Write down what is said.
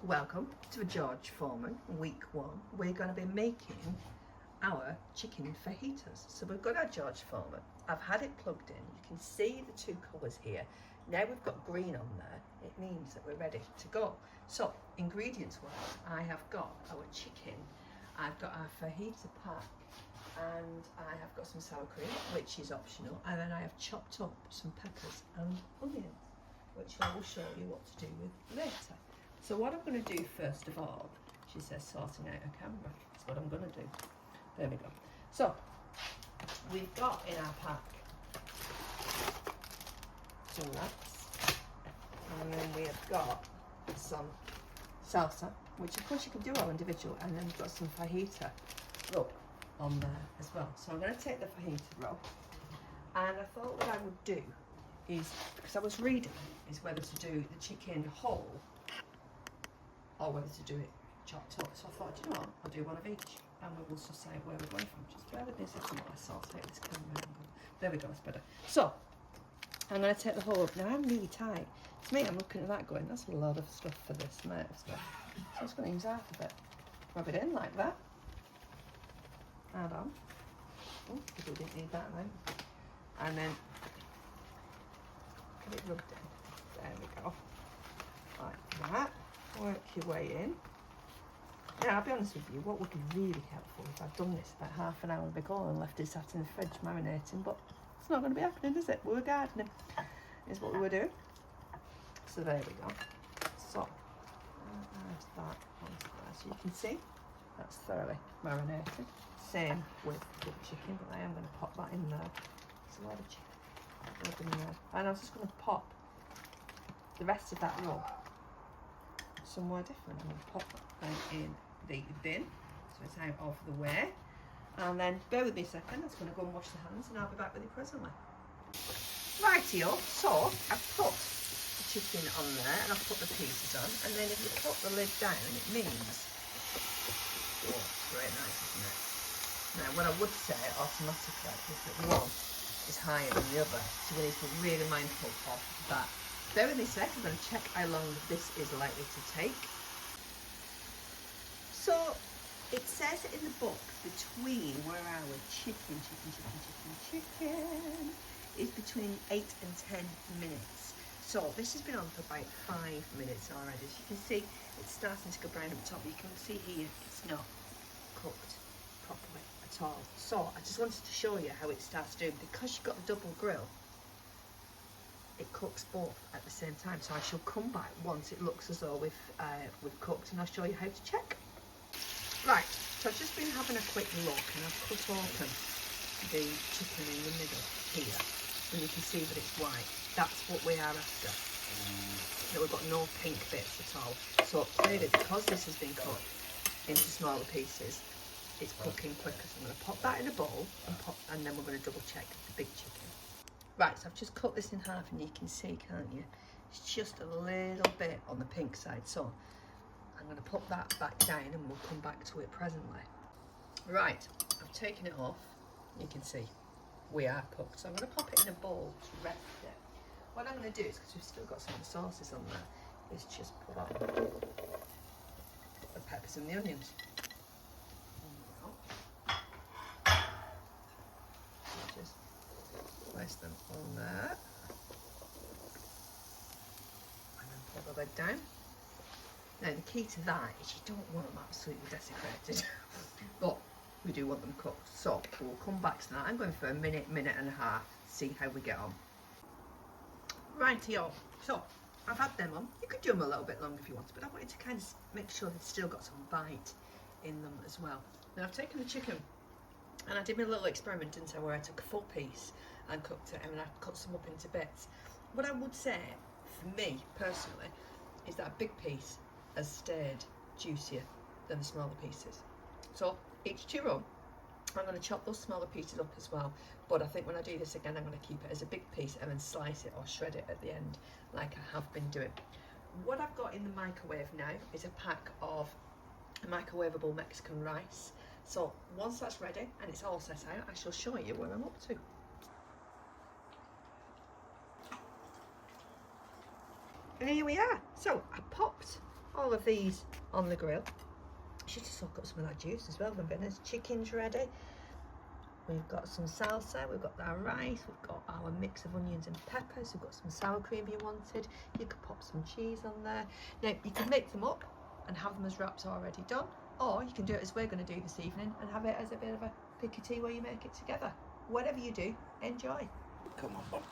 Welcome to George Foreman, week 1. We're going to be making our chicken fajitas. So we've got our George Foreman. I've had it plugged in. You can see the two colours here. Now we've got green on there. It means that we're ready to go. So ingredients wise, I have got our chicken. I've got our fajita pack. And I have got some sour cream, which is optional. And then I have chopped up some peppers and onions, which I will show you what to do with later. So what I'm going to do first of all, she says sorting out her camera. That's what I'm going to do. There we go. So we've got in our pack some nuts, and then we have got some salsa, which of course you can do all individual, and then we've got some fajita rub on there as well. So I'm going to take the fajita rub, and I thought what I would do is, because I was reading, is whether to do the chicken whole or whether to do it chopped up. So I thought, you know what, I'll do one of each, and we will just say where we're going from. Just bear with me a second while I sort out this camera angle. There we go, that's better. So I'm going to take the whole up. Now I'm really tight. To me, I'm looking at that going, that's a lot of stuff for this amount of stuff. So I'm just going to use half of it. Rub it in like that. Add on. Oh, because we didn't need that then. And then get it rubbed in. There we go. Like that. Work your way in. Now, I'll be honest with you, what would be really helpful if I'd done this about half an hour before and left it sat in the fridge marinating, but it's not going to be happening, is it? We were gardening, is what we were doing. So there we go. So, add that onto there. So you can see that's thoroughly marinated. Same with the chicken, but I am going to pop that in there. There's a lot of chicken in there. And I'm just going to pop the rest of that rub somewhere different. I'm going to pop that in the bin so it's out of the way, and then bear with me a second. I'm just going to go and wash the hands, and I'll be back with you presently. Rightio, so I've put the chicken on there and I've put the pieces on, and then if you put the lid down, it means, oh, it's very nice, isn't it? Now what I would say automatically is that one is higher than the other, so we need to be really mindful of that. Bear with me a sec, I'm going to check how long this is likely to take. So, it says in the book, between, where are we? Chicken is between 8 and 10 minutes. So, this has been on for about 5 minutes already. As you can see, it's starting to go brown up top. You can see here, it's not cooked properly at all. So, I just wanted to show you how it starts doing. Because you've got a double grill, it cooks both at the same time. So I shall come back once it looks as though we've cooked, and I'll show you how to check. Right, so I've just been having a quick look, and I've cut open the chicken in the middle here, and you can see that it's white. That's what we are after. That we've got no pink bits at all. So clearly, because this has been cut into smaller pieces, it's cooking quicker. So I'm going to pop that in a bowl, and then we're going to double check the big chicken. Right, so I've just cut this in half, and you can see, can't you? It's just a little bit on the pink side. So I'm going to put that back down, and we'll come back to it presently. Right, I've taken it off. You can see we are cooked. So I'm going to pop it in a bowl to rest it. What I'm going to do is, because we've still got some of the sauces on there, is just put on the peppers and the onions. Just place them on there, and then pull the lid down. Now the key to that is you don't want them absolutely desecrated, but we do want them cooked. So we'll come back to that. I'm going for a minute and a half to see how we get on. Rightio, so I've had them on. You could do them a little bit longer if you want, but I wanted to kind of make sure they've still got some bite in them as well. Now I've taken the chicken, and I did my little experiment, didn't I, where I took a full piece and cooked it, and then I cut some up into bits. What I would say, for me personally, is that a big piece has stayed juicier than the smaller pieces. So each to your own. I'm going to chop those smaller pieces up as well, but I think when I do this again, I'm going to keep it as a big piece and then slice it or shred it at the end, like I have been doing. What I've got in the microwave now is a pack of microwavable Mexican rice. So once that's ready and it's all set out, I shall show you where I'm up to. And here we are. So I popped all of these on the grill. Should just soak up some of that juice as well, my goodness. Chicken's ready. We've got some salsa, we've got our rice, we've got our mix of onions and peppers, we've got some sour cream you wanted. You could pop some cheese on there. Now, you can make them up and have them as wraps already done, or you can do it as we're going to do this evening and have it as a bit of a picky tea where you make it together. Whatever you do, enjoy. Come on, Bob.